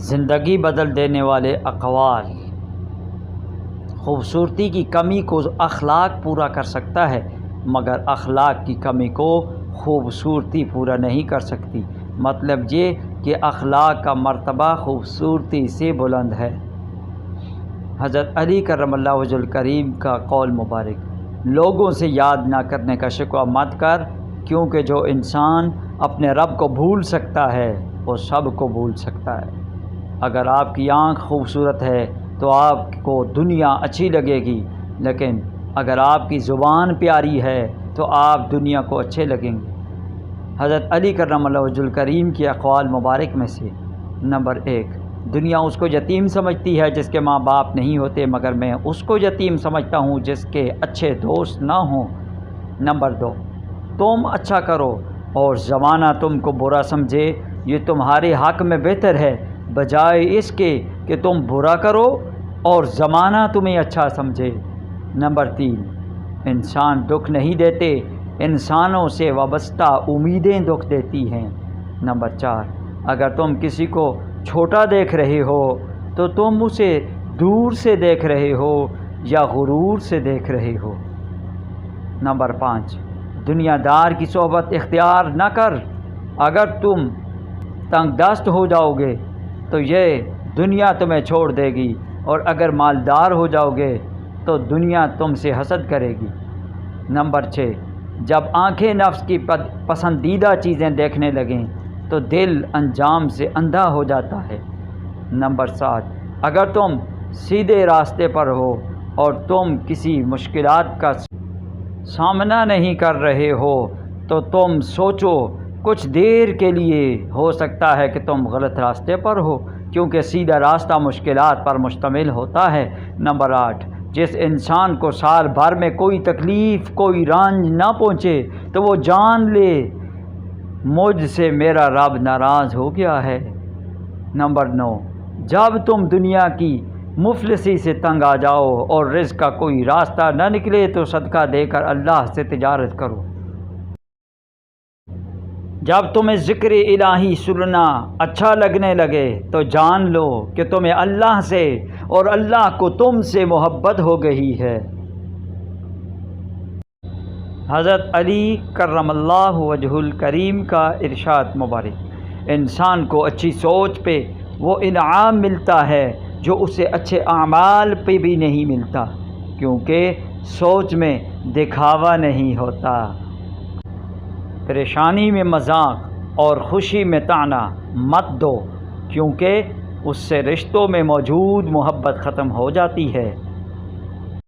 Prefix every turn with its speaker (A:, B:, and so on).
A: زندگی بدل دینے والے اقوال۔ خوبصورتی کی کمی کو اخلاق پورا کر سکتا ہے، مگر اخلاق کی کمی کو خوبصورتی پورا نہیں کر سکتی۔ مطلب یہ کہ اخلاق کا مرتبہ خوبصورتی سے بلند ہے۔ حضرت علی کرم اللہ وجہ الکریم کا قول مبارک: لوگوں سے یاد نہ کرنے کا شکوہ مت کر، کیونکہ جو انسان اپنے رب کو بھول سکتا ہے وہ سب کو بھول سکتا ہے۔ اگر آپ کی آنکھ خوبصورت ہے تو آپ کو دنیا اچھی لگے گی، لیکن اگر آپ کی زبان پیاری ہے تو آپ دنیا کو اچھے لگیں گے۔ حضرت علی کرم اللہ وجہ الکریم کی اقوال مبارک میں سے: نمبر 1، دنیا اس کو یتیم سمجھتی ہے جس کے ماں باپ نہیں ہوتے، مگر میں اس کو یتیم سمجھتا ہوں جس کے اچھے دوست نہ ہوں۔ نمبر 2، تم اچھا کرو اور زمانہ تم کو برا سمجھے، یہ تمہارے حق میں بہتر ہے بجائے اس کے کہ تم برا کرو اور زمانہ تمہیں اچھا سمجھے۔ نمبر 3، انسان دکھ نہیں دیتے، انسانوں سے وابستہ امیدیں دکھ دیتی ہیں۔ نمبر 4، اگر تم کسی کو چھوٹا دیکھ رہے ہو تو تم اسے دور سے دیکھ رہے ہو یا غرور سے دیکھ رہے ہو۔ نمبر 5، دنیا دار کی صحبت اختیار نہ کر، اگر تم تنگ دست ہو جاؤ گے تو یہ دنیا تمہیں چھوڑ دے گی، اور اگر مالدار ہو جاؤ گے تو دنیا تم سے حسد کرے گی۔ نمبر 6، جب آنکھیں نفس کی پسندیدہ چیزیں دیکھنے لگیں تو دل انجام سے اندھا ہو جاتا ہے۔ نمبر 7، اگر تم سیدھے راستے پر ہو اور تم کسی مشکلات کا سامنا نہیں کر رہے ہو تو تم سوچو، کچھ دیر کے لیے ہو سکتا ہے کہ تم غلط راستے پر ہو، کیونکہ سیدھا راستہ مشکلات پر مشتمل ہوتا ہے۔ نمبر 8، جس انسان کو سال بھر میں کوئی تکلیف، کوئی رنج نہ پہنچے تو وہ جان لے مجھ سے میرا رب ناراض ہو گیا ہے۔ نمبر 9، جب تم دنیا کی مفلسی سے تنگ آ جاؤ اور رزق کا کوئی راستہ نہ نکلے تو صدقہ دے کر اللہ سے تجارت کرو۔ جب تمہیں ذکر الہی سننا اچھا لگنے لگے تو جان لو کہ تمہیں اللہ سے اور اللہ کو تم سے محبت ہو گئی ہے۔ حضرت علی کرم اللہ وجہ الکریم کا ارشاد مبارک: انسان کو اچھی سوچ پہ وہ انعام ملتا ہے جو اسے اچھے اعمال پہ بھی نہیں ملتا، کیونکہ سوچ میں دکھاوا نہیں ہوتا۔ پریشانی میں مذاق اور خوشی میں طعنہ مت دو، کیونکہ اس سے رشتوں میں موجود محبت ختم ہو جاتی ہے۔